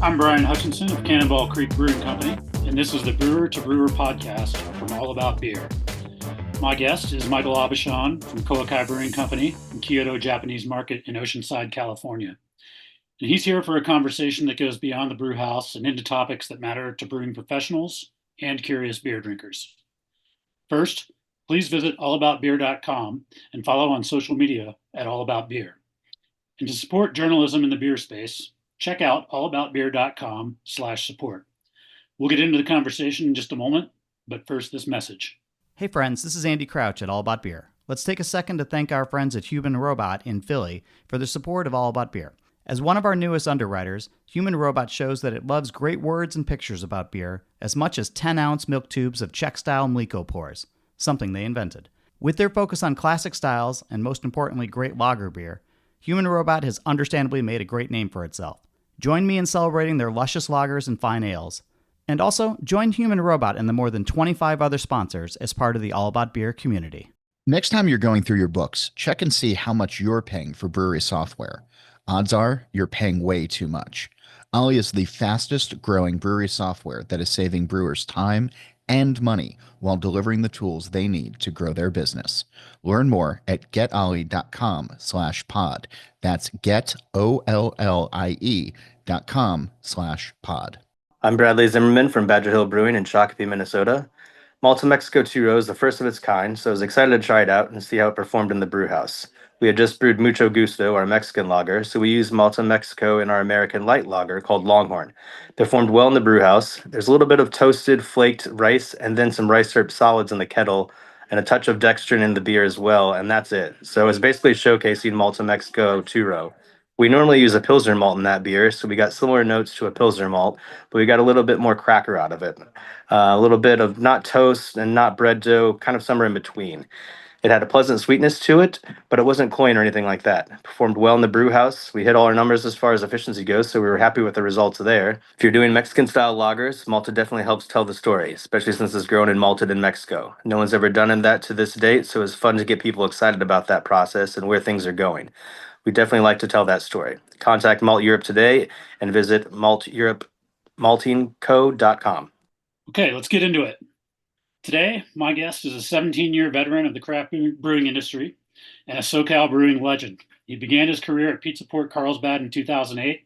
I'm Brian Hutchinson of Cannonball Creek Brewing Company, and this is the Brewer to Brewer podcast from All About Beer. My guest is Michael Aubuchon from Kowakai Brewing Company in Kyoto Japanese Market in Oceanside, California. And he's here for a conversation that goes beyond the brew house and into topics that matter to brewing professionals and curious beer drinkers. First, please visit allaboutbeer.com and follow on social media at allaboutbeer. And to support journalism in the beer space, check out allaboutbeer.com/support. We'll get into the conversation in just a moment, but first this message. Hey friends, this is Andy Crouch at All About Beer. Let's take a second to thank our friends at Human Robot in Philly for their support of All About Beer. As one of our newest underwriters, Human Robot shows that it loves great words and pictures about beer as much as 10-ounce milk tubes of Czech-style Mliko pours, something they invented. With their focus on classic styles and most importantly great lager beer, Human Robot has understandably made a great name for itself. Join me in celebrating their luscious lagers and fine ales. And also, join Human Robot and the more than 25 other sponsors as part of the All About Beer community. Next time you're going through your books, check and see how much you're paying for brewery software. Odds are you're paying way too much. Ollie is the fastest growing brewery software that is saving brewers time and money while delivering the tools they need to grow their business. Learn more at getollie.com/pod. That's getollie.com/pod. I'm Bradley Zimmerman from Badger Hill Brewing in Shakopee, Minnesota. Malta Mexico 2-Row is the first of its kind, so I was excited to try it out and see how it performed in the brew house. We had just brewed Mucho Gusto, our Mexican lager, so we used Malta Mexico in our American light lager called Longhorn. Performed well in the brew house. There's a little bit of toasted, flaked rice and then some rice syrup solids in the kettle and a touch of dextrin in the beer as well, and that's it. So it's basically showcasing Malta Mexico 2-Row. We normally use a Pilsner malt in that beer, so we got similar notes to a Pilsner malt, but we got a little bit more cracker out of it. A little bit of not toast and not bread dough, kind of somewhere in between. It had a pleasant sweetness to it, but it wasn't cloying or anything like that. Performed well in the brew house. We hit all our numbers as far as efficiency goes, so we were happy with the results there. If you're doing Mexican-style lagers, Malta definitely helps tell the story, especially since it's grown and malted in Mexico. No one's ever done that to this date, so it's fun to get people excited about that process and where things are going. We definitely like to tell that story. Contact Malt Europe today and visit maltingco.com. Okay, let's get into it. Today, my guest is a 17-year veteran of the craft brewing industry and a SoCal brewing legend. He began his career at Pizza Port Carlsbad in 2008,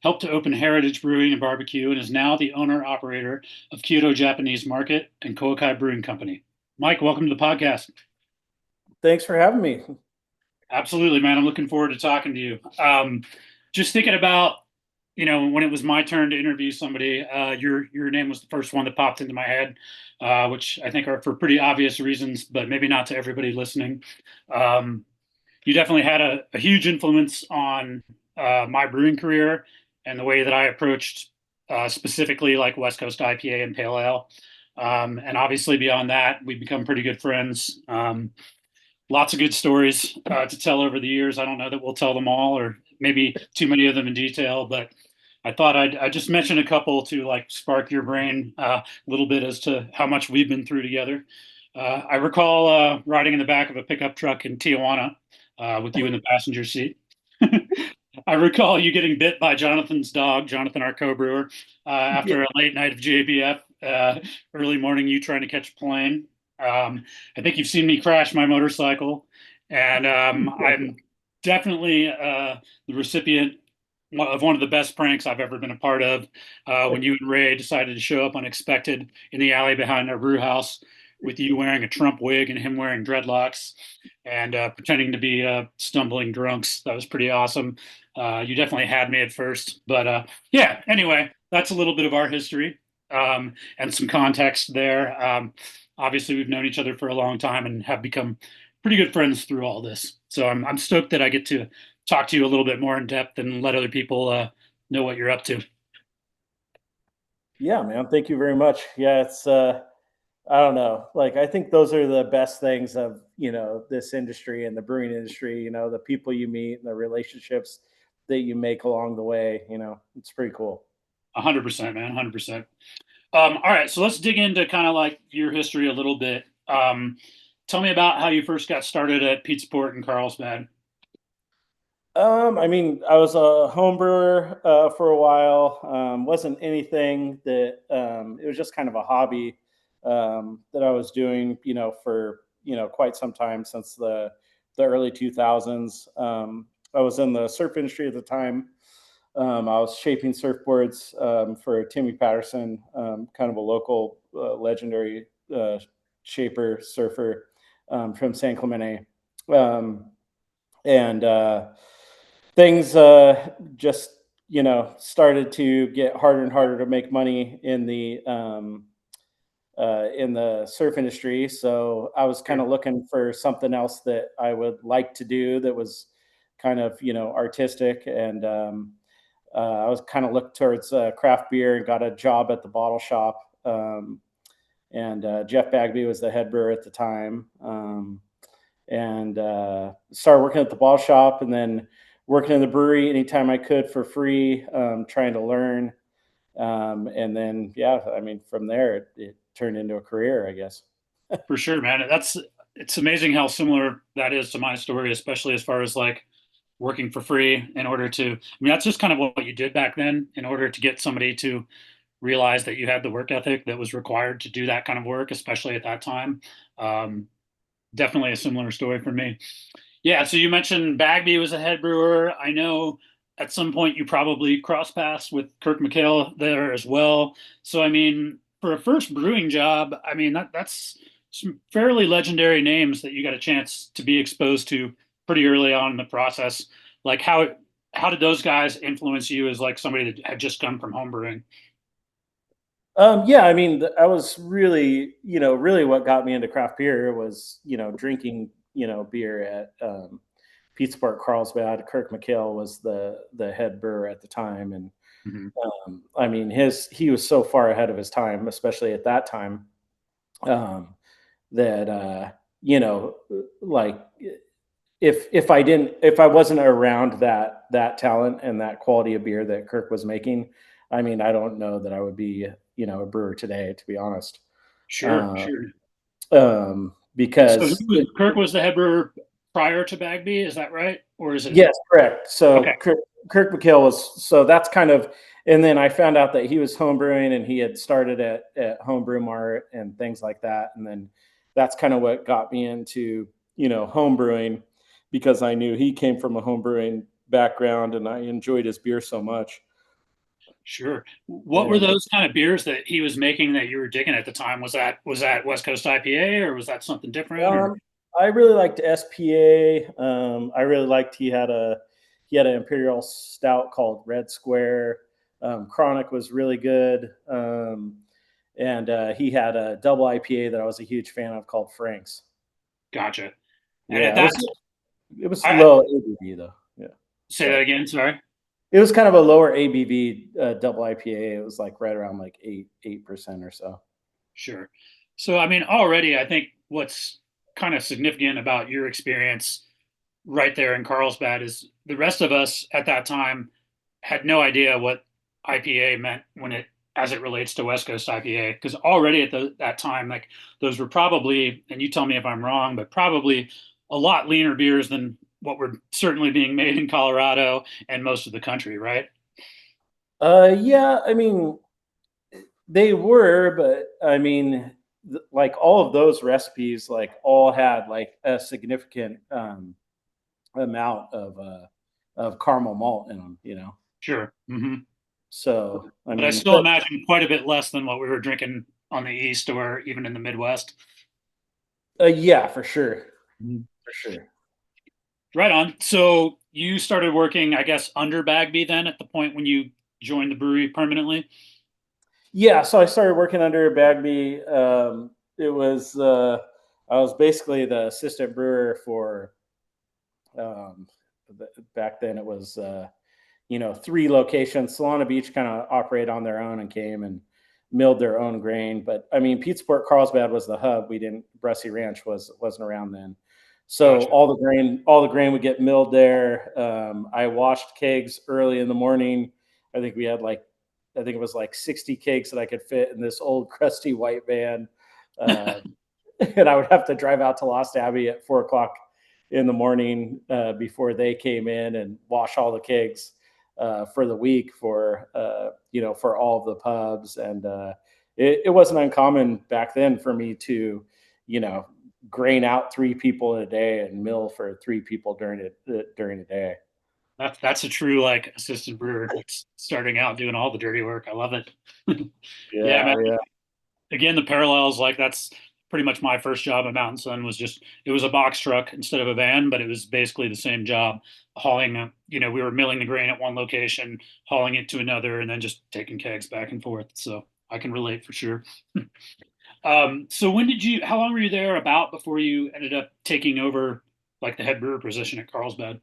helped to open Heritage Brewing and Barbecue, and is now the owner-operator of Kyoto Japanese Market and Kowakai Brewing Company. Mike, welcome to the podcast. Thanks for having me. Absolutely, man. I'm looking forward to talking to you. Just thinking about, when it was my turn to interview somebody, your name was the first one that popped into my head, which I think are for pretty obvious reasons, but maybe not to everybody listening. You definitely had a huge influence on my brewing career and the way that I approached specifically like West Coast IPA and Pale Ale. And obviously beyond that, we've become pretty good friends. Lots of good stories to tell over the years. I don't know that we'll tell them all or maybe too many of them in detail, but I thought I'd just mention a couple to spark your brain a little bit as to how much we've been through together. I recall riding in the back of a pickup truck in Tijuana with you in the passenger seat. I recall you getting bit by Jonathan's dog, Jonathan, our co-brewer, after a late night of JBF, early morning, you trying to catch a plane. I think you've seen me crash my motorcycle, and I'm definitely the recipient of one of the best pranks I've ever been a part of when you and Ray decided to show up unexpected in the alley behind our brew house with you wearing a Trump wig and him wearing dreadlocks and pretending to be stumbling drunks. That was pretty awesome. You definitely had me at first, but anyway, that's a little bit of our history and some context there. Obviously, we've known each other for a long time and have become pretty good friends through all this. So I'm stoked that I get to talk to you a little bit more in depth and let other people know what you're up to. Yeah, man. Thank you very much. Yeah, it's, I don't know. I think those are the best things of, this industry and the brewing industry, the people you meet and the relationships that you make along the way, it's pretty cool. 100%, man. 100%. All right. So let's dig into kind of your history a little bit. Tell me about how you first got started at Pizza Port in Carlsbad. I mean, I was a home brewer for a while. Wasn't anything that it was just kind of a hobby that I was doing, for quite some time since the early 2000s. I was in the surf industry at the time. I was shaping surfboards for Timmy Patterson, kind of a local legendary shaper surfer from San Clemente. Um, and things just started to get harder and harder to make money in the surf industry. So I was kind Sure. of looking for something else that I would like to do that was kind of artistic, and I was kind of looked towards craft beer and got a job at the bottle shop. And Jeff Bagby was the head brewer at the time. And started working at the ball shop, and then working in the brewery anytime I could for free, trying to learn. And then, yeah, I mean, from there, it turned into a career, I guess. For sure, man. It's amazing how similar that is to my story, especially as far as like working for free in order to. I mean, that's just kind of what you did back then in order to get somebody to realize that you had the work ethic that was required to do that kind of work, especially at that time. Um, Definitely a similar story for me. Yeah, so you mentioned Bagby was a head brewer. I know at some point you probably cross paths with Kirk McHale there as well. So I mean, for a first brewing job, I mean that's some fairly legendary names that you got a chance to be exposed to pretty early on in the process. Like how did those guys influence you as like somebody that had just come from home brewing? Yeah, I mean, I was really, really what got me into craft beer was, drinking, beer at Pizza Park Carlsbad. Kirk McHale was the head brewer at the time, and Mhm. I mean, he was so far ahead of his time, especially at that time. Um, that you know, like if I wasn't around that talent and that quality of beer that Kirk was making, I mean, I don't know that I would be a brewer today, to be honest. Sure, Uh, sure. So because Kirk was the head brewer prior to Bagby, is that right? Or is it yes, correct. okay? So Kirk McHale was, so that's kind of, and then I found out that he was homebrewing and he had started at Homebrew Mart and things like that. And then that's kind of what got me into, homebrewing, because I knew he came from a homebrewing background and I enjoyed his beer so much. Sure. What were And those kind of beers that he was making that you were digging at the time? Was that West Coast IPA or was that something different? Or um, I really liked SPA. I really liked he had an imperial stout called Red Square. Chronic was really good. And he had a double IPA that I was a huge fan of called Frank's. gotcha. And at Yeah, that, it was I low ABV though. Yeah, say that sorry. again. Sorry. It was kind of a lower ABV double IPA. It was like right around like 8% or so. Sure. So I mean, already I think what's kind of significant about your experience right there in Carlsbad is the rest of us at that time had no idea what IPA meant when it as it relates to West Coast IPA because already at that time like those were probably and you tell me if I'm wrong but probably a lot leaner beers than what were certainly being made in Colorado and most of the country, right? Yeah, I mean, they were, but I mean, like all of those recipes, like all had like a significant amount of caramel malt in them. Sure. So I But I mean, still imagine quite a bit less than what we were drinking on the East or even in the Midwest. yeah, for sure, Mhm. for sure. Right on. So you started working, I guess, under Bagby then at the point when you joined the brewery permanently? Yeah, so I started working under Bagby. It was I was basically the assistant brewer for um, back then. It was 3 locations. Solana Beach kind of operate on their own and came and milled their own grain. But I mean, Pizza Port Carlsbad was the hub. We didn't. Bressy Ranch wasn't around then. So Gotcha. all the grain would get milled there. I washed kegs early in the morning. I think we had I think it was like 60 kegs that I could fit in this old crusty white van. Uh, and I would have to drive out to Lost Abbey at 4 o'clock in the morning before they came in and wash all the kegs for the week for for all of the pubs. And it wasn't uncommon back then for me to, grain out 3 people in a day and mill for 3 people during the day. That's a true like assistant brewer that's starting out doing all the dirty work. I love it. Yeah, Yeah, man. yeah. Again, the parallels, like that's pretty much my first job at Mountain Sun was just it was a box truck instead of a van, but it was basically the same job hauling. We were milling the grain at one location, hauling it to another, and then just taking kegs back and forth. So I can relate for sure. So how long were you there about before you ended up taking over like the head brewer position at Carlsbad?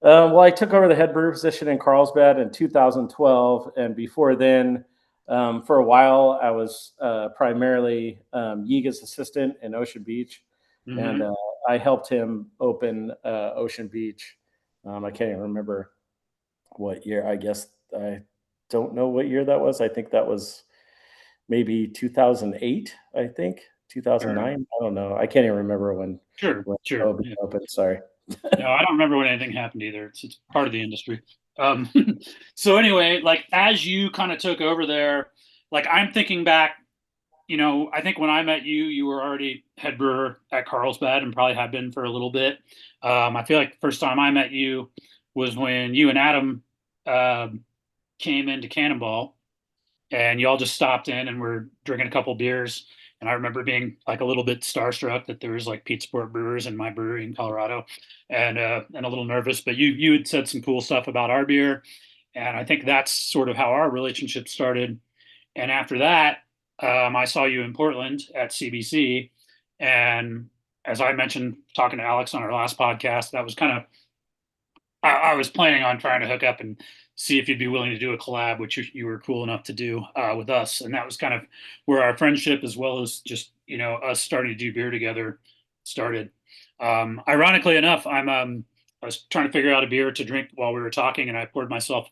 Well, I took over the head brewer position in Carlsbad in 2012, and before then, for a while, I was primarily Yiga's assistant in Ocean Beach, and Mm-hmm. I helped him open Ocean Beach. I can't even remember what year. I guess I don't know what year that was. I think that was maybe 2008. I think Sure, 2009. I don't know. I can't even remember sure, when sure. Open Yeah. opened. Sorry. No, I don't remember when anything happened either. It's part of the industry. Um, so anyway, like as you kind of took over there, like I'm thinking back, I think when I met you, you were already head brewer at Carlsbad and probably had been for a little bit. I feel like the first time I met you was when you and Adam came into Cannonball and y'all just stopped in and were drinking a couple beers. And I remember being like a little bit starstruck that there was like Pete Sport Brewers in my brewery in Colorado, and a little nervous. But you had said some cool stuff about our beer, and I think that's sort of how our relationship started. And after that, I saw you in Portland at CBC, and as I mentioned, talking to Alex on our last podcast, that was kind of I was planning on trying to hook up and see if you'd be willing to do a collab, which you were cool enough to do with us, and that was kind of where our friendship, as well as just us starting to do beer together, started. Ironically enough, I was trying to figure out a beer to drink while we were talking, and I poured myself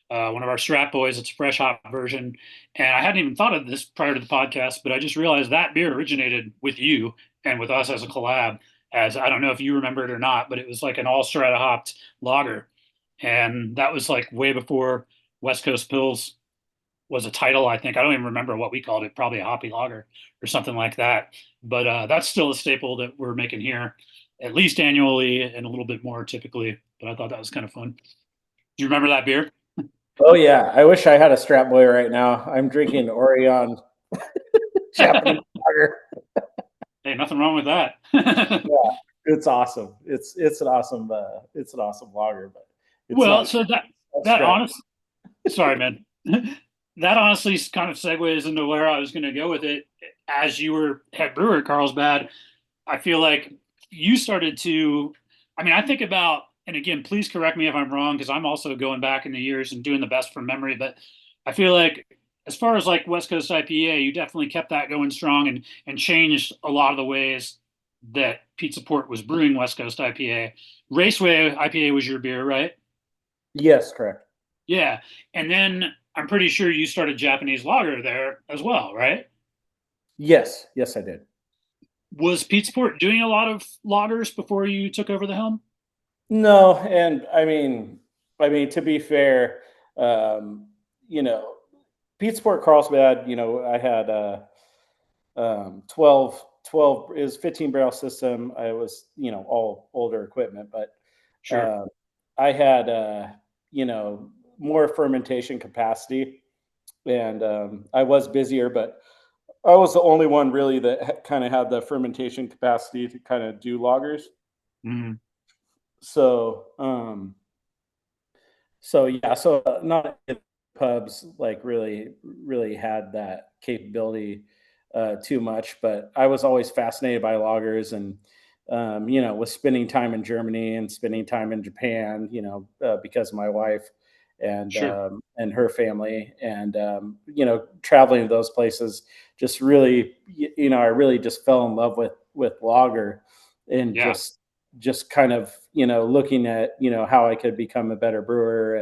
one of our Strat Boys. It's a fresh hop version, and I hadn't even thought of this prior to the podcast, but I just realized that beer originated with you and with us as a collab. As I don't know if you remember it or not, but it was like an all Strata hopped lager, and that was like way before West Coast Pills was a title. I think I don't even remember what we called it, probably a hoppy lager or something like that. But that's still a staple that we're making here, at least annually and a little bit more typically. But I thought that was kind of fun. Do you remember that beer? Oh yeah, I wish I had a Strap Boy right now. I'm drinking Orion Japanese lager. Hey, nothing wrong with that. Yeah, it's awesome. It's an awesome lager, but it's Well, not so that Strap. honest, sorry, man. That honestly kind of segues into where I was going to go with it. As you were head brewer at Carlsbad, I feel like you started to. I mean, I think about, and again, please correct me if I'm wrong, because I'm also going back in the years and doing the best from memory. But I feel like, as far as like West Coast IPA, you definitely kept that going strong and changed a lot of the ways that Pizza Port was brewing West Coast IPA. Raceway IPA was your beer, right? Yes, correct. Yeah. And then I'm pretty sure you started Japanese lager there as well, right? Yes, yes, I did. Was Pete Sport doing a lot of lagers before you took over the helm? No, and I mean to be fair, um, you know, Pete Sport Carlsbad, I had 12 is 15 barrel system. I was, all older equipment, but Sure. uh, I had, more fermentation capacity, and I was busier, but I was the only one really that kind of had the fermentation capacity to kind of do loggers. Mhm. So, not pubs like really had that capability too much, but I was always fascinated by loggers, and with spending time in Germany and spending time in Japan, because of my wife Sure. and her family, and traveling to those places, just really, I really just fell in love with lager, and Yeah. just kind of looking at how I could become a better brewer,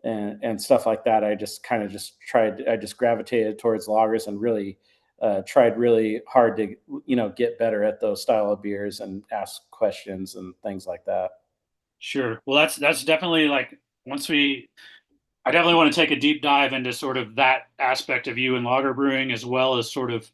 and stuff like that. I just kind of just tried. I just gravitated towards lagers and really tried really hard to, get better at those style of beers and ask questions and things like that. Sure. Well, that's definitely like I definitely want to take a deep dive into sort of that aspect of you in lager brewing, as well as sort of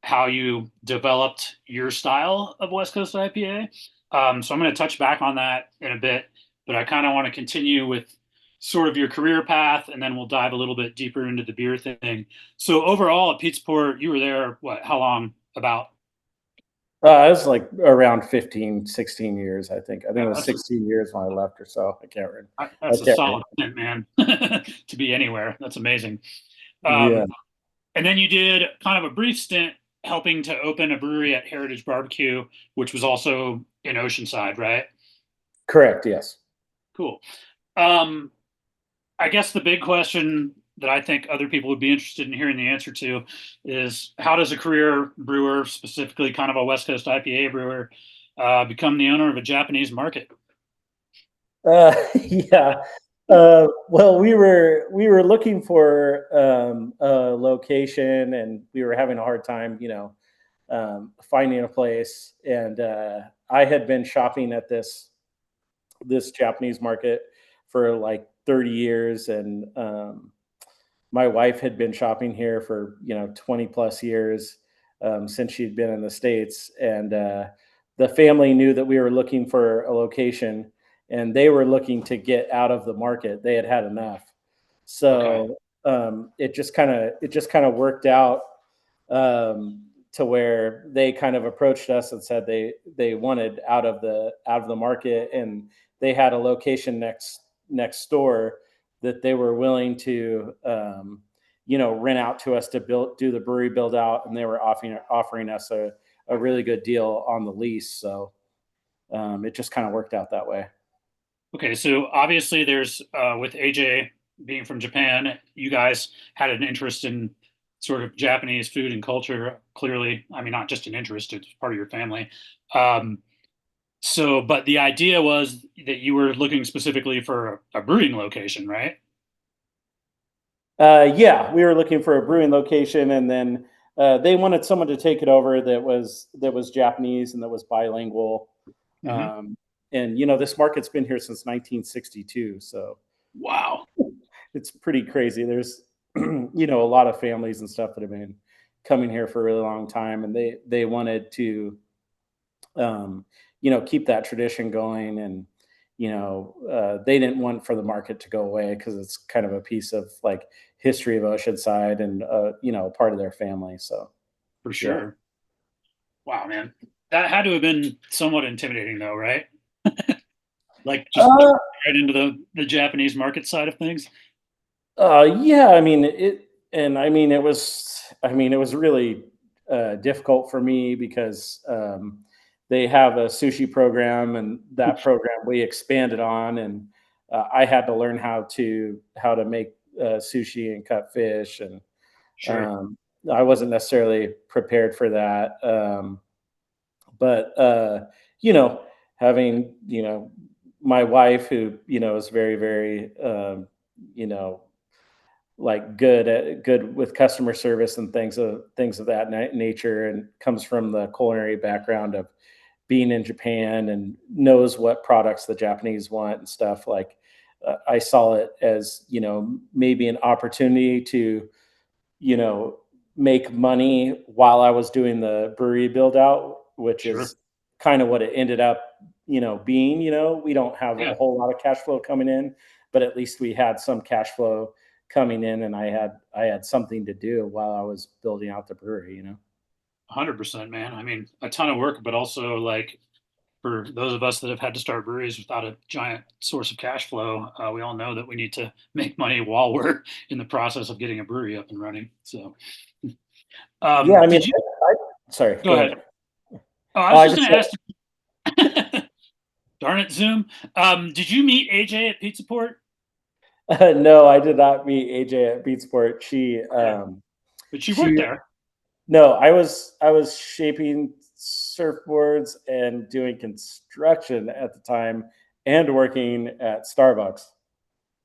how you developed your style of West Coast IPA. So I'm going to touch back on that in a bit, but I kind of want to continue with sort of your career path, and then we'll dive a little bit deeper into the beer thing. So overall at Pete'sport, you were there, what, how long about? It was like around 15, 16 years, I think. I think it was That's 16 years when I left or so. I can't remember. I that's a can't solid remember. stint, man, to be anywhere. That's amazing. Yeah. Um, and then you did kind of a brief stint helping to open a brewery at Heritage Barbecue, which was also in Oceanside, right? Correct. Yes. Cool. Um, I guess the big question that I think other people would be interested in hearing the answer to is, how does a career brewer, specifically kind of a West Coast IPA brewer, become the owner of a Japanese market? Yeah. Well, we were looking for a location, and we were having a hard time, finding a place. And I had been shopping at this Japanese market for like 30 years, and my wife had been shopping here for 20 plus years, since she'd been in the States. And the family knew that we were looking for a location, and they were looking to get out of the market. They had had enough. Okay. So it just kind of worked out, to where they kind of approached us and said they wanted out of the market, and they had a location next door that they were willing to, rent out to us to do the brewery build out, and they were offering us a really good deal on the lease. So it just kind of worked out that way. Okay. So obviously, there's with AJ being from Japan, you guys had an interest in sort of Japanese food and culture. Clearly, I mean, not just an interest; it's part of your family. Um, so, but the idea was that you were looking specifically for a brewing location, right? Yeah, we were looking for a brewing location, and then they wanted someone to take it over that was Japanese and that was bilingual. Hmm. Um, and this market's been here since 1962, so Wow. it's pretty crazy. There's a lot of families and stuff that have been coming here for a really long time, and they wanted to keep that tradition going. And they didn't want for the market to go away, because it's kind of a piece of like history of Oceanside, and part of their family. So For yeah. sure. Wow, man. That had to have been somewhat intimidating, though, right? Like just uh, right into the Japanese market side of things. yeah, I mean it was really difficult for me, because they have a sushi program, and that program we expanded on. And I had to learn how to make sushi and cut fish. And Sure. um, I wasn't necessarily prepared for that. But you know, having my wife, who is very, very you know like good with customer service and things of that nature, and comes from the culinary background of being in Japan, and knows what products the Japanese want and stuff. Like, I saw it as maybe an opportunity to you know, make money while I was doing the brewery build out, which Sure. is kind of what it ended up, being. We don't have a Yeah. whole lot of cash flow coming in, but at least we had some cash flow coming in, and I had something to do while I was building out the brewery. 100%, man. I mean, a ton of work, but also like for those of us that have had to start breweries without a giant source of cash flow, we all know that we need to make money while we're in the process of getting a brewery up and running. So, Yeah, I mean, did you sorry, go go ahead? ahead. Oh, I Oh, was I just just going to ask. Darn it, Zoom. Did you meet AJ at Pizza Port? no, I did not meet AJ at Beatsport. Okay, but she worked She there. No, I was shaping surfboards and doing construction at the time, and working at Starbucks.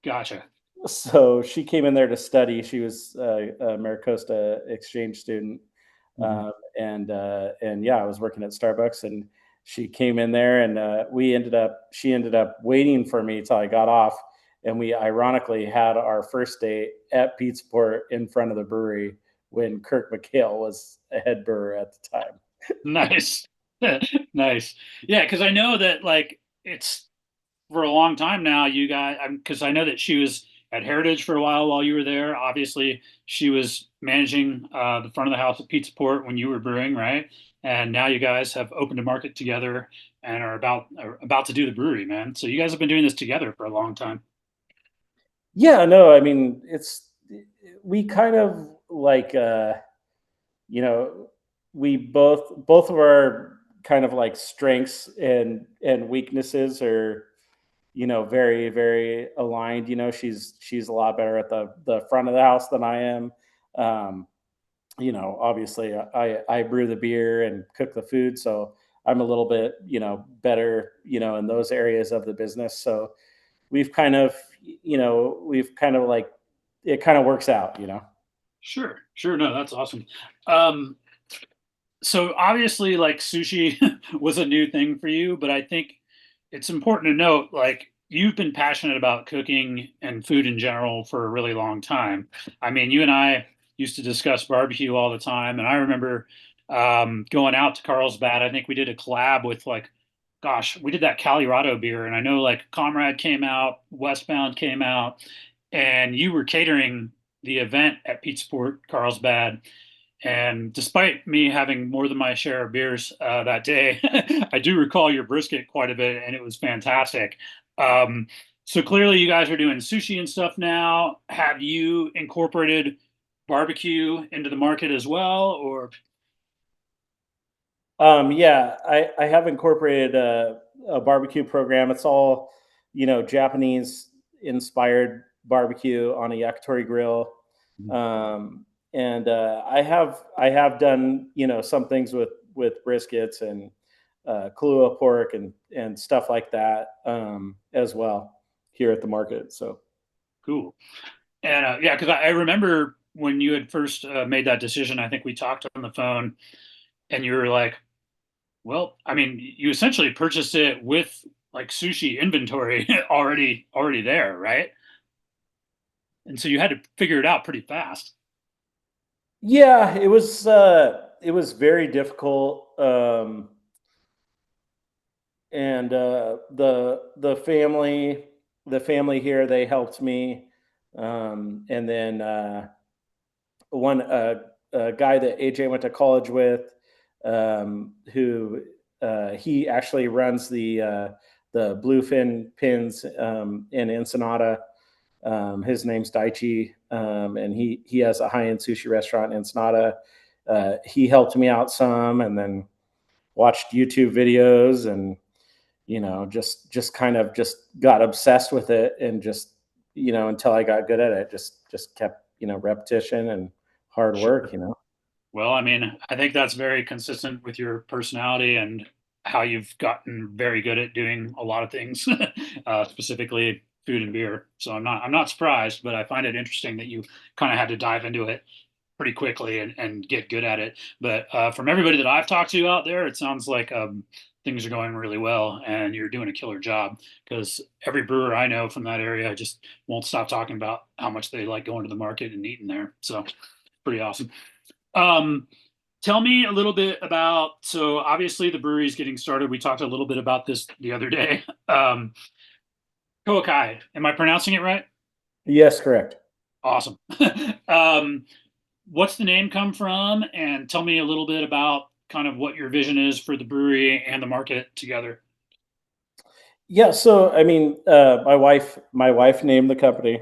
Gotcha. So she came in there to study. She was a Maricosta exchange student. Um, and yeah, I was working at Starbucks, and she came in there, and she ended up waiting for me till I got off, and we ironically had our first date at Peaceport in front of the brewery when Kirk McHale was a head brewer at the time. Nice. Nice. Yeah, because I know that like it's for a long time now, you guys, because I know that she was at Heritage for a while you were there. Obviously, she was managing the front of the house at Pizza Port when you were brewing, right? And now you guys have opened a market together and are about to do the brewery, man. So you guys have been doing this together for a long time. Yeah, no, I mean, we kind of like you know, we both of our kind of like strengths and weaknesses are, very very aligned. She's a lot better at the front of the house than I am. Um, Obviously I brew the beer and cook the food, so I'm a little bit, better, in those areas of the business. So we've kind of like, it kind of works out. Sure, sure. No, that's awesome. Um, so obviously like sushi was a new thing for you, but I think it's important to note like you've been passionate about cooking and food in general for a really long time. I mean, you and I used to discuss barbecue all the time, and I remember going out to Carlsbad. I think we did a collab with like, gosh, we did that Colorado beer, and I know like Comrade came out, Westbound came out, and you were catering the event at Pizza Port Carlsbad. And despite me having more than my share of beers that day, I do recall your brisket quite a bit, and it was fantastic. Um, so clearly, you guys are doing sushi and stuff now. Have you incorporated barbecue into the market as well, or Yeah, I have incorporated a barbecue program. It's all, Japanese inspired barbecue on a yakitori grill. Um, and I have done, some things with briskets and Kahlua pork and stuff like that, as well here at the market. So cool? And yeah, because I remember when you had first made that decision. I think we talked on the phone, and you were like, well, I mean, you essentially purchased it with like sushi inventory already there, right? And so you had to figure it out pretty fast. yeah, it was very difficult. And the family here, they helped me. And then one a guy that AJ went to college with, who he actually runs the bluefin pins in Ensenada. His name's Daichi, and he has a high end sushi restaurant in Ensenada. He helped me out some, and then watched YouTube videos, and just kind of just got obsessed with it, and just until I got good at it, just kept repetition and hard work. Sure. Well, I mean, I think that's very consistent with your personality and how you've gotten very good at doing a lot of things, specifically food and beer. So I'm not surprised, but I find it interesting that you kind of had to dive into it pretty quickly and get good at it. But from everybody that I've talked to out there, it sounds like things are going really well and you're doing a killer job because every brewer I know from that area just won't stop talking about how much they like going to the market and eating there. So pretty awesome. Um, Tell me a little bit about, so obviously the brewery is getting started. We talked a little bit about this the other day. Koakai, am I pronouncing it right? Yes, correct. Awesome. um, what's the name come from? And tell me a little bit about kind of what your vision is for the brewery and the market together. Yeah, so I mean, my wife named the company.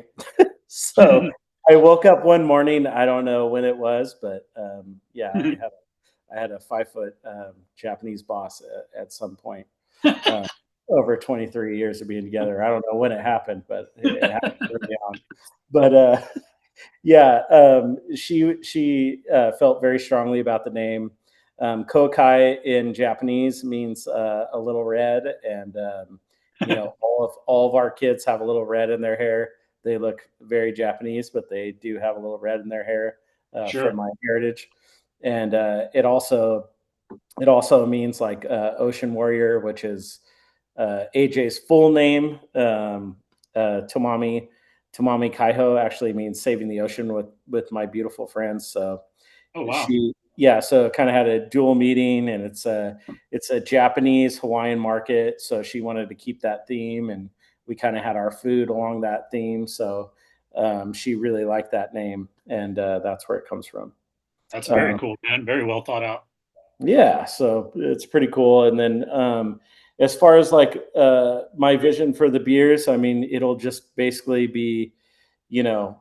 So I woke up one morning, I don't know when it was, but yeah, I had a 5 foot Japanese boss at some point, uh, over 23 years of being together. I don't know when it happened, but it happened early on. But yeah, she felt very strongly about the name. Kokai in Japanese means a little red, and all of our kids have a little red in their hair. They look very Japanese, but they do have a little red in their hair, from Sure. my heritage. and it also means like ocean warrior, which is AJ's full name. Tomami Kaiho actually means saving the ocean with my beautiful friends. So Oh, wow. so kind of had a dual meeting, and it's a Japanese Hawaiian market. So she wanted to keep that theme, and we kind of had our food along that theme. So she really liked that name, and that's where it comes from. That's very Um, cool, man. Very well thought out. yeah, so it's pretty cool. And then as far as like my vision for the beers, I mean, it'll just basically be, you know,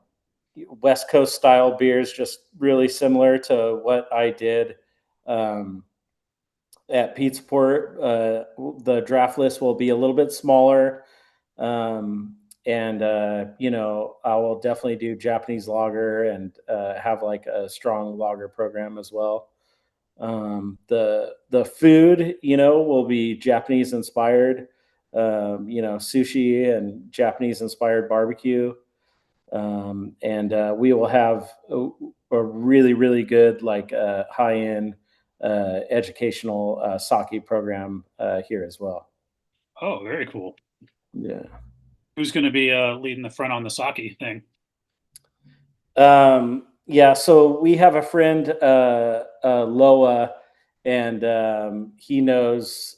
West Coast style beers, just really similar to what I did um, at Pizza Port. The draft list will be a little bit smaller. And I will definitely do Japanese lager and have like a strong lager program as well. The food, will be Japanese inspired. Sushi and Japanese inspired barbecue. And we will have a really really good like high end educational sake program here as well. Oh, very cool. Yeah. Who's going to be leading the front on the sake thing? Yeah, so we have a friend, Loa, and he knows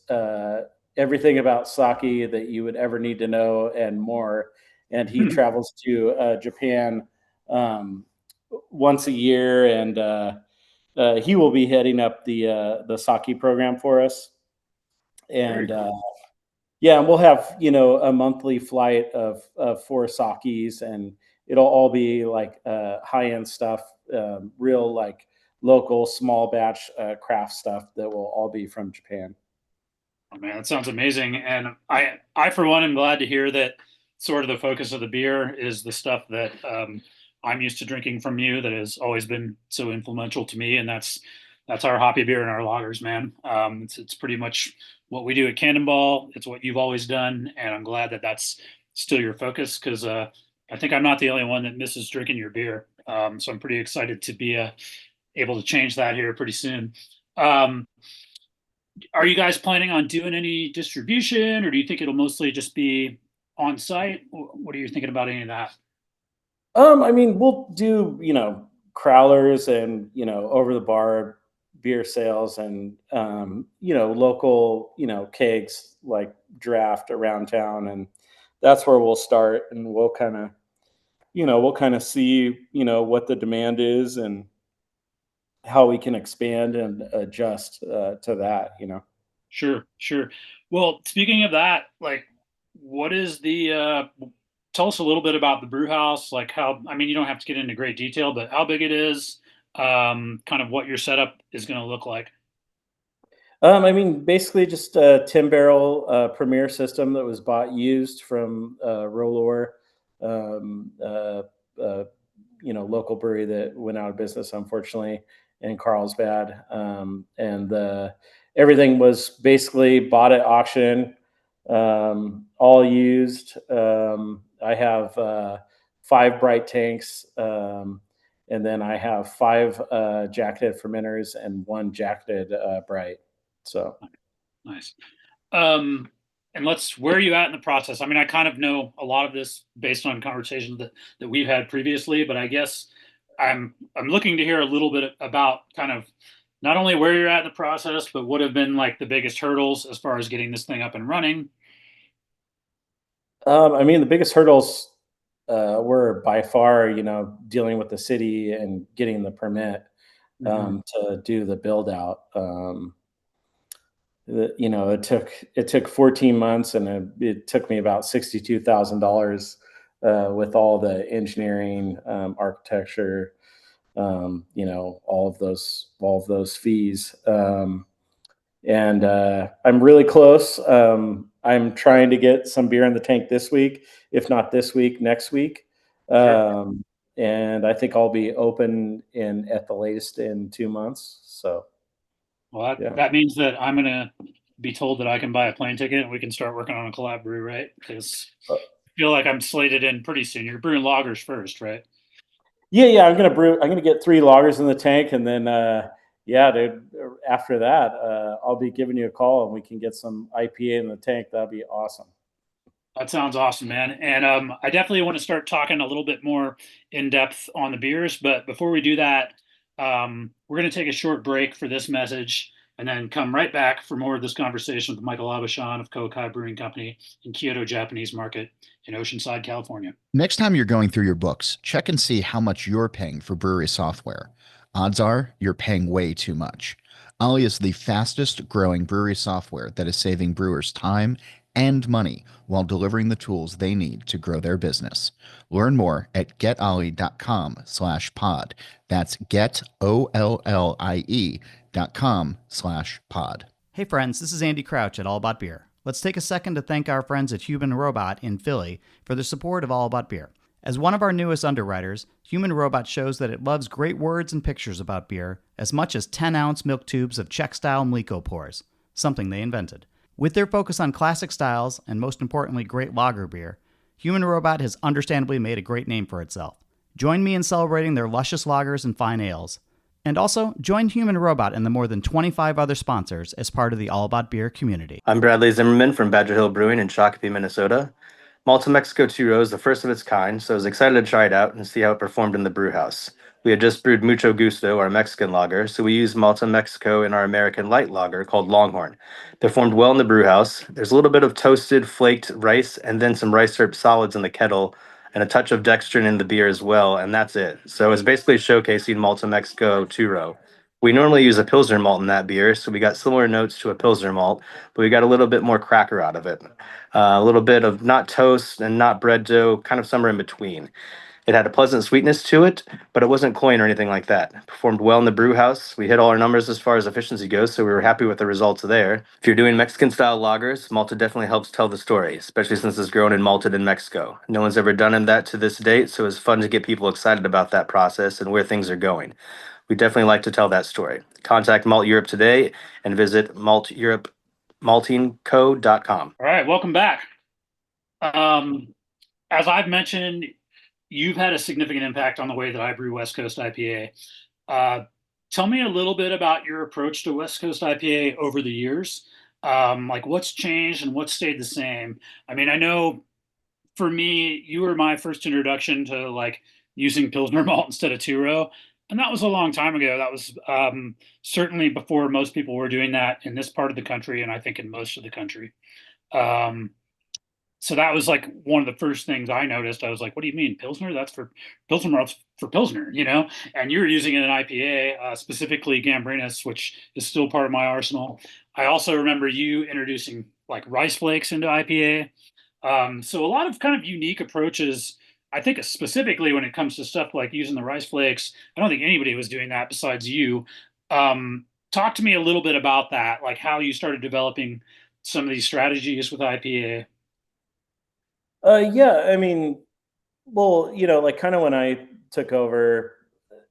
everything about sake that you would ever need to know and more. And he travels to Japan once a year, and he will be heading up the sake program for us. Very And cool. yeah, and we'll have a monthly flight of four sakis, and it'll all be like high end stuff, real like local small batch craft stuff that will all be from Japan. Oh, man, that sounds amazing. And I for one, am glad to hear that sort of the focus of the beer is the stuff that I'm used to drinking from you that has always been so influential to me. And that's our hoppy beer and our lagers, man. It's pretty much what we do at Cannonball. It's what you've always done. And I'm glad that that's still your focus because I think I'm not the only one that misses drinking your beer. So I'm pretty excited to be able to change that here pretty soon. Um, are you guys planning on doing any distribution, or do you think it'll mostly just be on site? What are you thinking about any of that? I mean, we'll do crowlers and over the bar beer sales, and local kegs like draft around town, and that's where we'll start, and we'll kind of see what the demand is and how we can expand and adjust to that. Sure, sure. Well, speaking of that, like, what is the? Tell us a little bit about the brew house. Like, how? I mean, you don't have to get into great detail, but how big it is, kind of what your setup is going to look like. I mean, basically just a 10 barrel Premier system that was bought used from Rollor, um, uh, uh, local brewery that went out of business, unfortunately, in Carlsbad. And everything was basically bought at auction, all used. I have 5 bright tanks. And then I have 5 jacketed fermenters and 1 jacketed bright. So, Nice. Um, and where are you at in the process? I mean, I kind of know a lot of this based on conversations that we've had previously, but I guess I'm looking to hear a little bit about kind of not only where you're at in the process, but what have been like the biggest hurdles as far as getting this thing up and running. I mean, the biggest hurdles were by far, dealing with the city and getting the permit Mhm. to do the build out. It took 14 months, and it took me about $62,000 with all the engineering, architecture, all of those fees. And I'm really close. I'm trying to get some beer in the tank this week, if not this week, next week. Sure. Um, and I think I'll be open in at the latest in 2 months. So Well, that, yeah. that means that I'm gonna be told that I can buy a plane ticket and we can start working on a collab brew, right? Because Uh, I feel like I'm slated in pretty soon. You're brewing lagers first, right? Yeah, yeah. I'm gonna brew. I'm gonna get 3 lagers in the tank, and then yeah, dude, after that, I'll be giving you a call and we can get some IPA in the tank. That'd be awesome. That sounds awesome, man. And I definitely want to start talking a little bit more in depth on the beers. But before we do that, we're going to take a short break for this message and then come right back for more of this conversation with Michael Aubuchon of Kokai Brewing Company in Kyoto, Japanese Market in Oceanside, California. Next time you're going through your books, check and see how much you're paying for brewery software. Odds are you're paying way too much. Ollie is the fastest growing brewery software that is saving brewers time and money while delivering the tools they need to grow their business. Learn more at getollie.com/pod. That's getollie.com/pod. Hey friends, this is Andy Crouch at All About Beer. Let's take a second to thank our friends at Human Robot in Philly for their support of All About Beer. As one of our newest underwriters, Human Robot shows that it loves great words and pictures about beer as much as 10-ounce milk tubes of Czech-style Mliko pours, something they invented. With their focus on classic styles and most importantly great lager beer, Human Robot has understandably made a great name for itself. Join me in celebrating their luscious lagers and fine ales. And also, join Human Robot and the more than 25 other sponsors as part of the All About Beer community. I'm Bradley Zimmerman from Badger Hill Brewing in Shakopee, Minnesota. Malta Mexico 2 is the first of its kind, so I was excited to try it out and see how it performed in the brew house. We had just brewed Mucho Gusto, our Mexican lager, so we used Malta Mexico in our American light lager called Longhorn. Performed well in the brew house. There's a little bit of toasted, flaked rice and then some rice syrup solids in the kettle and a touch of dextrin in the beer as well, and that's it. So it's basically showcasing Malta Mexico 2. We normally use a Pilsner malt in that beer, so we got similar notes to a Pilsner malt, but we got a little bit more cracker out of it. A little bit of not toast and not bread dough, kind of somewhere in between. It had a pleasant sweetness to it, but it wasn't cloying or anything like that. Performed well in the brew house. We hit all our numbers as far as efficiency goes, so we were happy with the results there. If you're doing Mexican style lagers, Malta definitely helps tell the story, especially since it's grown and malted in Mexico. No one's ever done that to this date, so it's fun to get people excited about that process and where things are going. We definitely like to tell that story. Contact Malt Europe today and visit maltingco.com. All right, welcome back. As I've mentioned, you've had a significant impact on the way that I brew West Coast IPA. Tell me a little bit about your approach to West Coast IPA over the years. Like what's changed and what's stayed the same? I mean, I know for me, you were my first introduction to like using Pilsner malt instead of two-row. And that was a long time ago. That was certainly before most people were doing that in this part of the country, and I think in most of the country. So that was like one of the first things I noticed. I was like, what do you mean Pilsner? That's for Pilsner malts for Pilsner, you know? And you were using it in IPA, specifically Gambrinus, which is still part of my arsenal. I also remember you introducing like rice flakes into IPA. So a lot of kind of unique approaches. I think specifically when it comes to stuff like using the rice flakes, I don't think anybody was doing that besides you. Talk to me a little bit about that, like how you started developing some of these strategies with IPA. Yeah, I mean, well, like kind of when I took over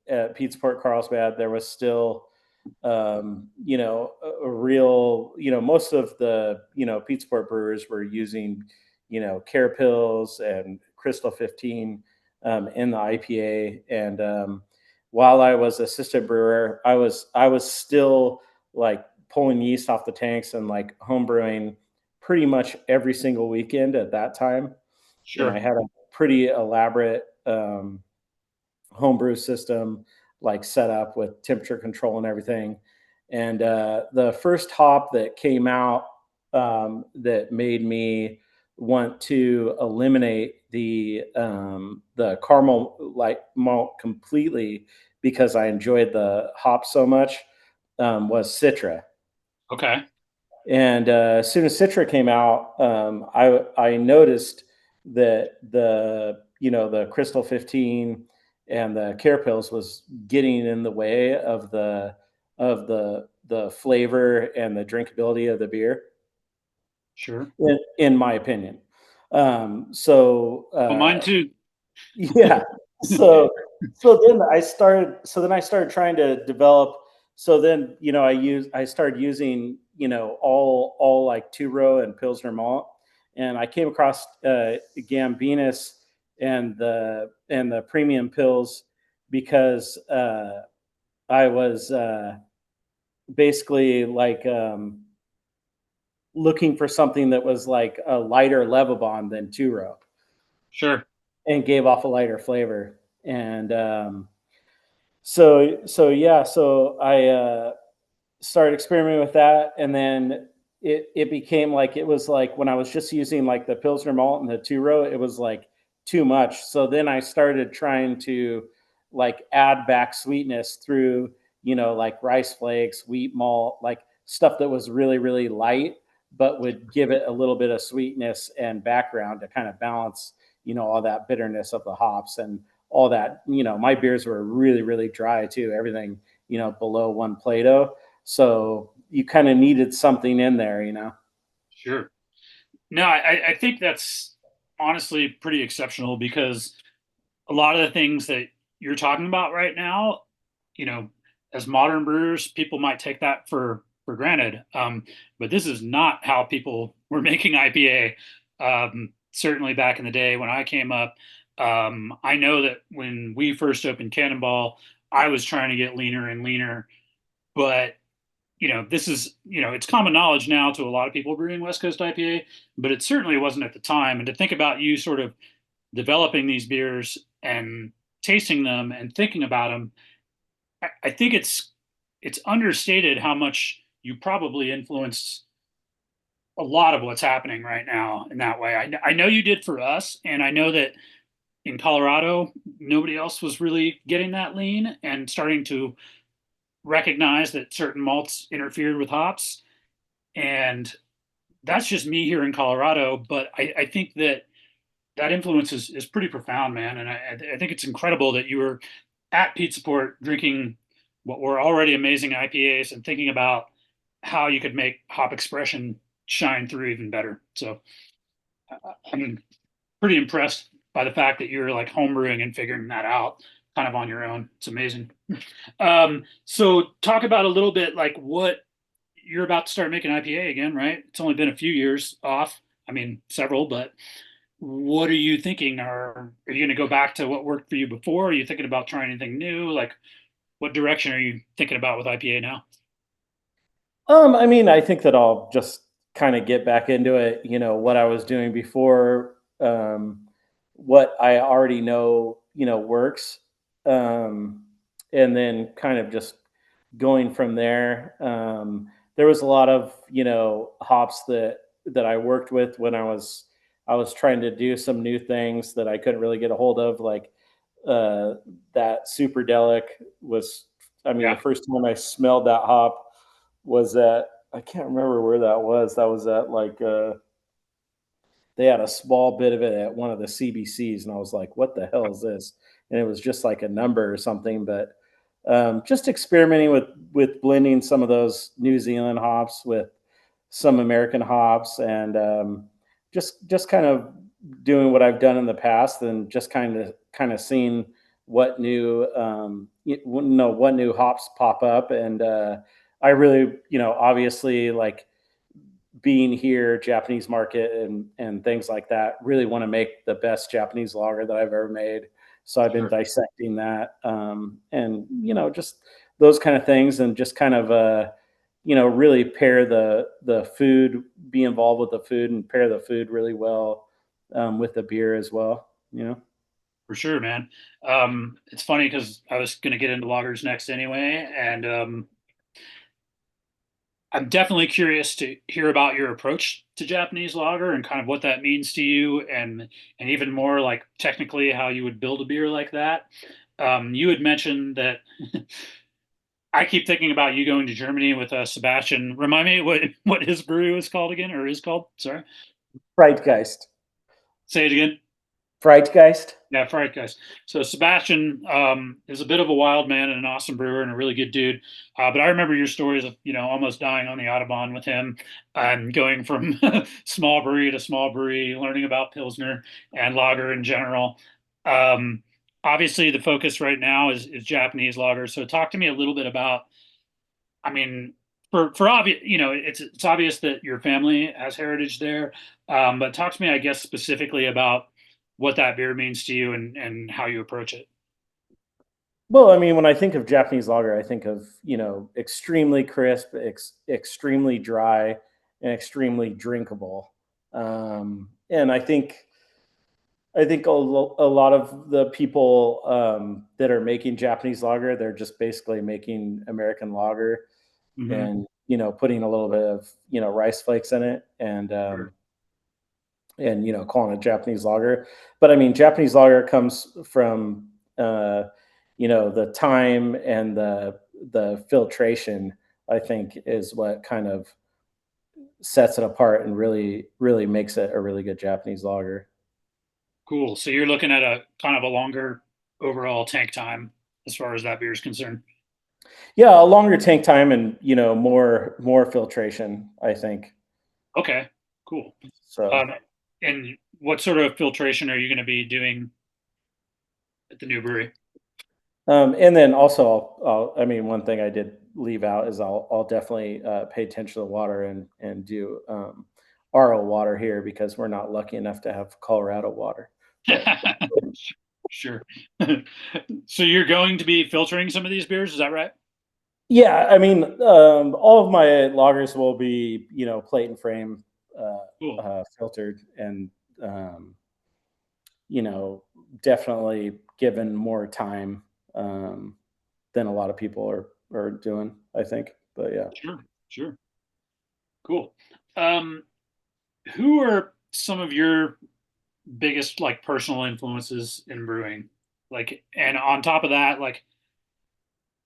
at Pete's Port Carlsbad, there was still, a real, most of the, Pete's Port brewers were using, Care Pills and Crystal 15 in the IPA. And while I was assistant brewer, I was still like pulling yeast off the tanks and like home brewing pretty much every single weekend at that time. Sure. And I had a pretty elaborate homebrew system, like set up with temperature control and everything. And the first hop that came out that made me want to eliminate the caramel like malt completely because I enjoyed the hop so much was Citra. Okay. And as soon as Citra came out, I noticed that the Crystal 15 and the Care Pills was getting in the way of the flavor and the drinkability of the beer. Sure. In my opinion. Well, mine too. Yeah. So then I started trying to develop. So then, I started using, all like two-row and Pilsner malt. And I came across Gambrinus and the premium pills because I was basically like looking for something that was like a lighter Levabon than two row Sure. and gave off a lighter flavor. And so I started experimenting with that, and then it became like it was like when I was just using like the Pilsner malt and the two row, it was like too much. So then I started trying to like add back sweetness through like rice flakes, wheat malt, like stuff that was really really light, but would give it a little bit of sweetness and background to kind of balance all that bitterness of the hops and all that. My beers were really really dry too. Everything below one Plato, so you kind of needed something in there. Sure. No, I think that's honestly pretty exceptional because a lot of the things that you're talking about right now, you know, as modern brewers, people might take that for granted. But this is not how people were making IPA. Certainly back in the day when I came up, I know that when we first opened Cannonball, I was trying to get leaner and leaner, but this is, it's common knowledge now to a lot of people brewing West Coast IPA, but it certainly wasn't at the time. And to think about you sort of developing these beers and tasting them and thinking about them, I think it's understated how much you probably influenced a lot of what's happening right now in that way. I know you did for us, and I know that in Colorado, nobody else was really getting that lean and starting to recognize that certain malts interfered with hops. And that's just me here in Colorado, but I think that that influence is pretty profound, man. And I think it's incredible that you were at Pizza Port drinking what were already amazing IPAs and thinking about how you could make hop expression shine through even better. So I'm pretty impressed by the fact that you're like homebrewing and figuring that out kind of on your own. It's amazing. So talk about a little bit like what you're about to start making IPA again, right? It's only been a few years off. I mean, several, but what are you thinking? Are you going to go back to what worked for you before? Are you thinking about trying anything new? Like, what direction are you thinking about with IPA now? I mean, I think that I'll just kind of get back into it, what I was doing before, what I already know, works. And then kind of just going from there. There was a lot of, hops that I worked with when I was trying to do some new things that I couldn't really get a hold of, like that Superdelic was, I mean, the Yeah, first time I smelled that hop was at, I can't remember where that was. That was at like they had a small bit of it at one of the CBCs, and I was like, "What the hell is this?" And it was just like a number or something. But just experimenting with blending some of those New Zealand hops with some American hops, and just kind of doing what I've done in the past, and just kind of seeing what new what new hops pop up. And I really, obviously, like being here, Japanese market and things like that, really want to make the best Japanese lager that I've ever made. So I've been sure, dissecting that, and just those kind of things, and just kind of really pair the food, be involved with the food, and pair the food really well with the beer as well. for sure, man. It's funny because I was going to get into lagers next anyway, and I'm definitely curious to hear about your approach to Japanese lager and kind of what that means to you, and even more like technically how you would build a beer like that. You had mentioned that I keep thinking about you going to Germany with Sebastian. Remind me what his brew is called again, or is called. Sorry, Frightgeist. say it again. Frightgeist. Yeah, Fright Guys. So Sebastian is a bit of a wild man and an awesome brewer and a really good dude. But I remember your stories of almost dying on the Audubon with him and going from small brewery to small brewery, learning about Pilsner and lager in general. Um, Obviously, the focus right now is Japanese lager. So talk to me a little bit about. I mean, for obvious, it's obvious that your family has heritage there. But talk to me, I guess, specifically about what that beer means to you and how you approach it. Well, I mean, when I think of Japanese lager, I think of, extremely crisp, extremely dry, and extremely drinkable. And I think a lot of the people that are making Japanese lager, they're just basically making American lager Hmm. and, putting a little bit of, rice flakes in it Sure. and calling it Japanese lager. But I mean, Japanese lager comes from uh, the time and the filtration. I think is what kind of sets it apart and really really makes it a really good Japanese lager. Cool. So you're looking at a kind of a longer overall tank time as far as that beer is concerned. Yeah, a longer tank time and more filtration. I think Okay. Cool. so. Um, and what sort of filtration are you going to be doing at the new brewery? And then also, I mean, one thing I did leave out is I'll definitely pay attention to the water and do RO water here because we're not lucky enough to have Colorado water. But Sure. So you're going to be filtering some of these beers, is that right? yeah, I mean, all of my lagers will be plate and frame Cool. filtered and um, you know definitely given more time um, than a lot of people are doing. I think, but yeah. Sure. Sure. Cool. Um, who are some of your biggest like personal influences in brewing? Like, and on top of that, like,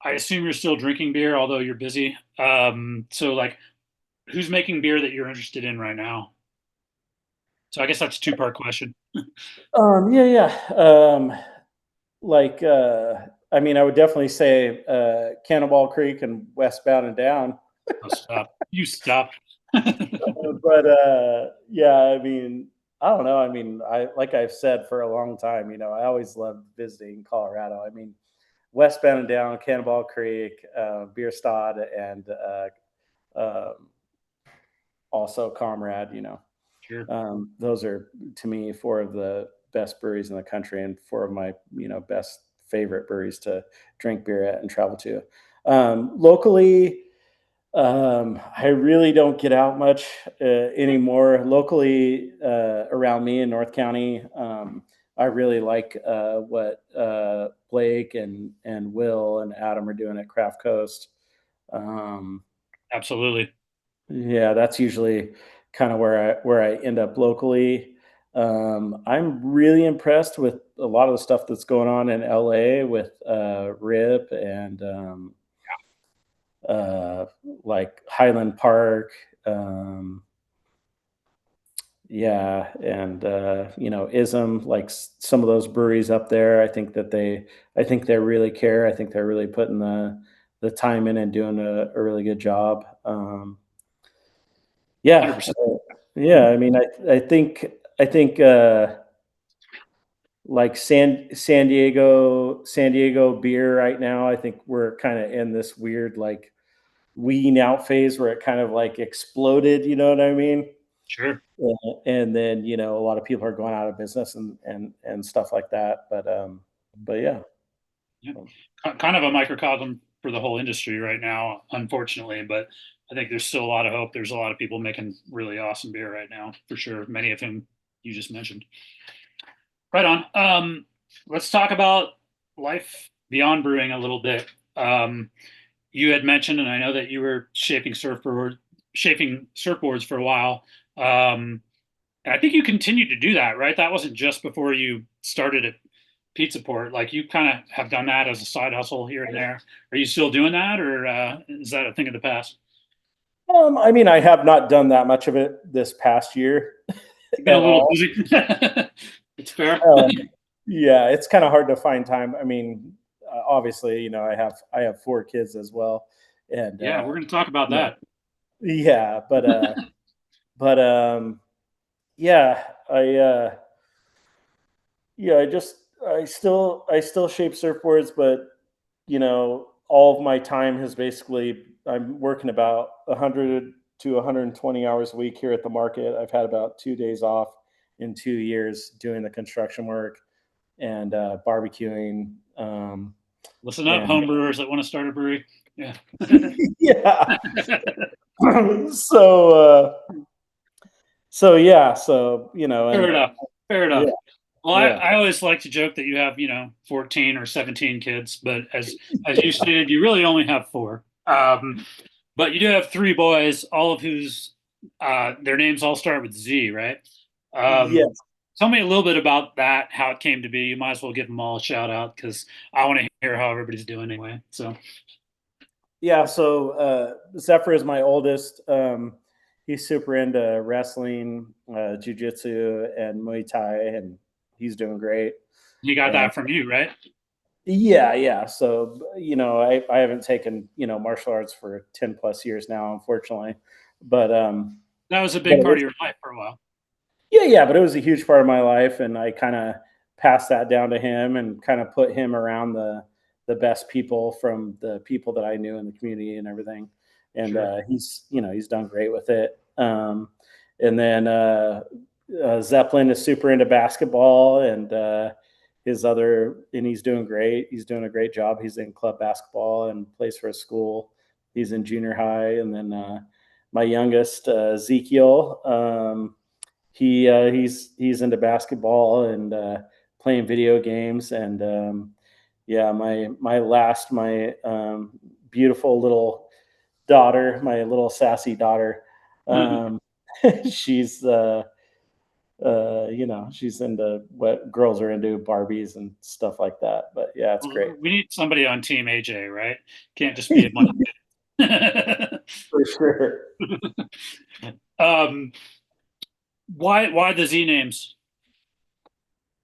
I assume you're still drinking beer, although you're busy. So like, who's making beer that you're interested in right now? So I guess that's a two-part question. Yeah, yeah. Like, I mean, I would definitely say Cannonball Creek and Westbound and Down. Oh, stop. You stop. But yeah, I mean, I don't know. I mean, like I've said for a long time, I always loved visiting Colorado. I mean, Westbound and Down, Cannonball Creek, Bierstadt, and um, also Comrade. Sure. Those are to me four of the best breweries in the country and four of my best favorite breweries to drink beer at and travel to. Locally, I really don't get out much anymore. Locally, around me in North County, I really like what Blake and Will and Adam are doing at Craft Coast. Um, Absolutely. yeah, that's usually kind of where I end up locally. I'm really impressed with a lot of the stuff that's going on in LA with Rip and uh, like Highland Park. Um, yeah, and Ism, like some of those breweries up there. I think they really care. I think they're really putting the time in and doing a really good job. Yeah, 100%. yeah. I mean, I think like San Diego beer right now. I think we're kind of in this weird like weeding out phase where it kind of like exploded. You know what I mean? Sure. And then a lot of people are going out of business and stuff like that. But yeah. Yeah. Kind of a microcosm for the whole industry right now, unfortunately, but I think there's still a lot of hope. There's a lot of people making really awesome beer right now, for sure. Many of whom you just mentioned. Right on. Let's talk about life beyond brewing a little bit. You had mentioned, and I know that you were shaping surfboards for a while. And I think you continued to do that, right? That wasn't just before you started at Pizza Port. Like you kind of have done that as a side hustle here and there. Are you still doing that, or is that a thing of the past? I mean, I have not done that much of it this past year You've been a at little all. busy. It's fair. Yeah, it's kind of hard to find time. I mean, obviously, I have four kids as well, and Yeah, we're going to talk about yeah, that. yeah, but yeah, I yeah, I still shape surfboards, but all of my time has basically I'm working about 100 to 120 hours a week here at the market. I've had about 2 days off in 2 years doing the construction work and barbecuing. Listen up, And home brewers that want to start a brewery. Yeah. yeah. So so yeah, so Fair and enough. Fair yeah, enough. Well, yeah. I always like to joke that you have, 14 or 17 kids, but as you stated, you really only have four. But you do have three boys, all of whose their names all start with Z, right? Um, Yes. tell me a little bit about that, how it came to be. You might as well give them all a shout out because I want to hear how everybody's doing anyway. So Yeah, so Zephyr is my oldest. He's super into wrestling, jujitsu, and Muay Thai, and he's doing great. you got And that from you, right? yeah, yeah. So I haven't taken martial arts for 10 plus years now, unfortunately, but That was a but big part of your life for a while. yeah, but it was a huge part of my life, and I kind of passed that down to him and kind of put him around the best people from the people that I knew in the community and everything. And Sure. he's done great with it. And then Zeppelin is super into basketball, and he's doing great. He's doing a great job. He's in club basketball and plays for a school. He's in junior high, and then my youngest Ezekiel. He's into basketball and playing video games, and yeah, my beautiful little daughter, my little sassy daughter, um, she's she's into what girls are into, Barbies and stuff like that. But yeah, it's great. We need somebody on Team AJ, right? Can't just be a bunch of For sure. um, why the Z names?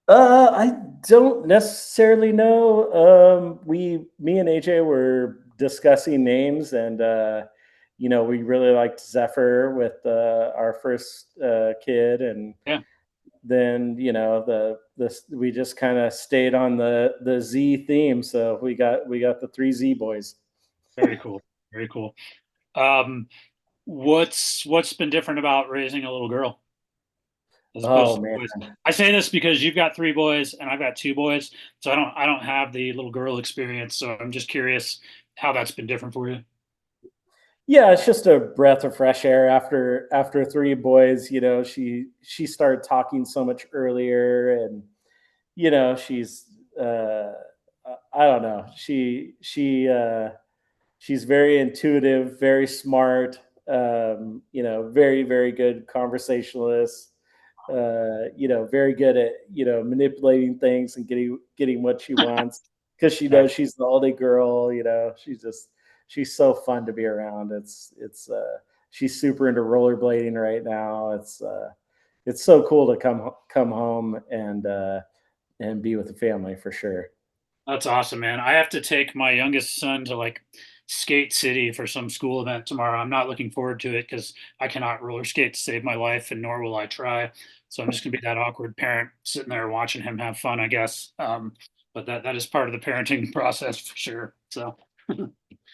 I don't necessarily know. Me and AJ were discussing names, and we really liked Zephyr with our first kid, and Yeah, then we just kind of stayed on the Z theme, so we got the three Z boys. very cool, very cool. Um, what's been different about raising a little girl as opposed Oh to man. boys? I say this because you've got three boys and I've got two boys, so I don't have the little girl experience. So I'm just curious how that's been different for you. Yeah, it's just a breath of fresh air after three boys. She started talking so much earlier, and she's I don't know. She's very intuitive, very smart, very, very good conversationalist, very good at, manipulating things and getting what she wants, because she Right. knows she's the only girl. She's so fun to be around. She's super into rollerblading right now. It's so cool to come home and be with the family for sure. That's awesome, man. I have to take my youngest son to like Skate City for some school event tomorrow. I'm not looking forward to it because I cannot roller skate to save my life, and nor will I try. So I'm just gonna be that awkward parent sitting there watching him have fun, I guess. But that is part of the parenting process for sure. So Come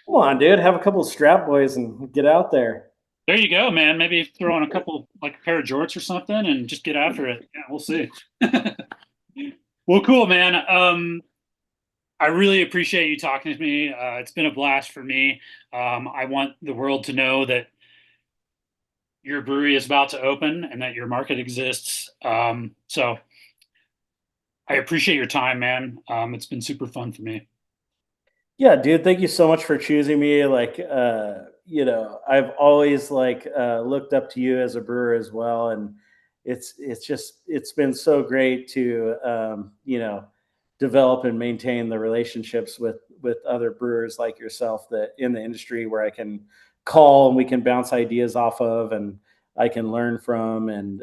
on, dude, have a couple of strap boys and get out there. there you go, man. Maybe throw on a couple like a pair of jorts or something and just get after it. Yeah, we'll see. Well, cool, man. I really appreciate you talking to me. It's been a blast for me. I want the world to know that your brewery is about to open and that your market exists. So I appreciate your time, man. It's been super fun for me. Yeah, dude, thank you so much for choosing me. Like, I've always looked up to you as a brewer as well, and it's been so great to develop and maintain the relationships with other brewers like yourself that in the industry, where I can call and we can bounce ideas off of, and I can learn from. And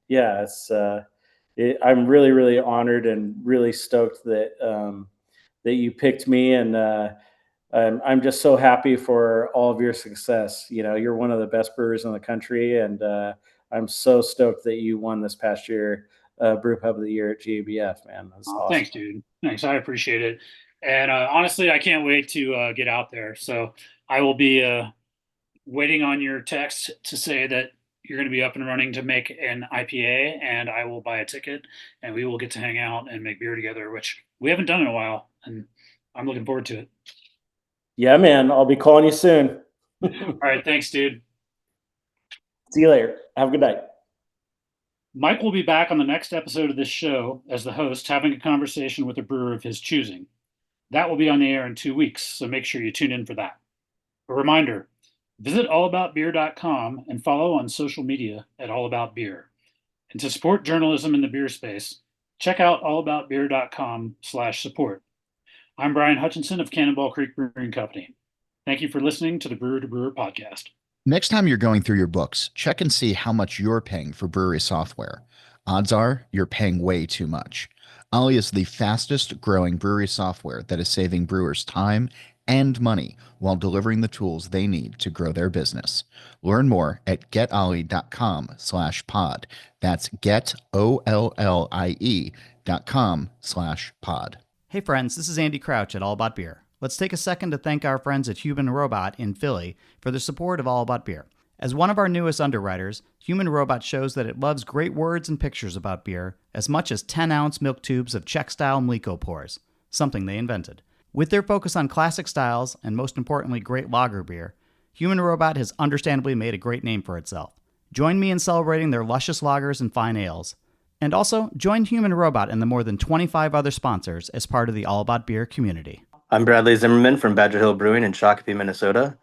yeah, I'm really, really honored and really stoked that you picked me, and I'm just so happy for all of your success. You're one of the best brewers in the country, and I'm so stoked that you won this past year Brew Pub of the Year at GABF. Man, that's awesome. Thanks, dude. Thanks. I appreciate it. And honestly, I can't wait to get out there. So I will be waiting on your text to say that you're going to be up and running to make an IPA, and I will buy a ticket and we will get to hang out and make beer together, which we haven't done in a while. And I'm looking forward to it. Yeah, man. I'll be calling you soon. All right. Thanks, dude. See you later. Have a good night. Mike will be back on the next episode of this show as the host, having a conversation with a brewer of his choosing. That will be on the air in 2 weeks, so make sure you tune in for that. A reminder, visit allaboutbeer.com and follow on social media at allaboutbeer. And to support journalism in the beer space, check out allaboutbeer.com/support. I'm Brian Hutchinson of Cannonball Creek Brewing Company. Thank you for listening to the Brewer to Brewer podcast. Next time you're going through your books, check and see how much you're paying for brewery software. Odds are you're paying way too much. Ollie is the fastest growing brewery software that is saving brewers time and money while delivering the tools they need to grow their business. Learn more at getollie.com/pod. That's getollie.com/pod. Hey friends, this is Andy Crouch at All About Beer. Let's take a second to thank our friends at Human Robot in Philly for their support of All About Beer. As one of our newest underwriters, Human Robot shows that it loves great words and pictures about beer as much as 10-ounce milk tubes of Czech-style Mliko pours, something they invented. With their focus on classic styles and most importantly great lager beer, Human Robot has understandably made a great name for itself. Join me in celebrating their luscious lagers and fine ales. And also, join Human Robot and the more than 25 other sponsors as part of the All About Beer community. I'm Bradley Zimmerman from Badger Hill Brewing in Shakopee, Minnesota.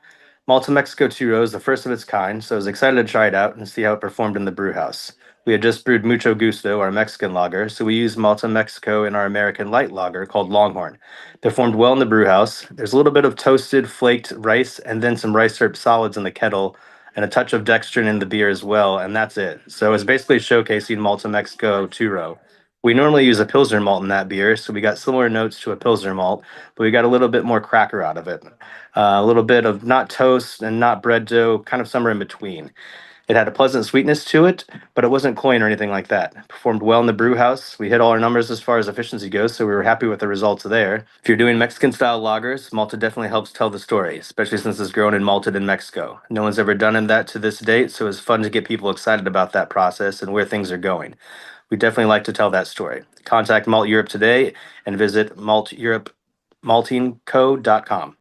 Malta Mexico 2-Row is the first of its kind, so I was excited to try it out and see how it performed in the brew house. We had just brewed Mucho Gusto, our Mexican lager, so we used Malta Mexico in our American light lager called Longhorn. Performed well in the brew house. There's a little bit of toasted, flaked rice and then some rice syrup solids in the kettle and a touch of dextrin in the beer as well, and that's it. So it's basically showcasing Malta Mexico 2-Row. We normally use a Pilsner malt in that beer, so we got similar notes to a Pilsner malt, but we got a little bit more cracker out of it. A little bit of not toast and not bread dough, kind of somewhere in between. It had a pleasant sweetness to it, but it wasn't cloying or anything like that. Performed well in the brew house. We hit all our numbers as far as efficiency goes, so we were happy with the results there. If you're doing Mexican-style lagers, Malta definitely helps tell the story, especially since it's grown and malted in Mexico. No one's ever done that to this date, so it's fun to get people excited about that process and where things are going. We definitely like to tell that story. Contact Malt Europe today and visit maltingco.com.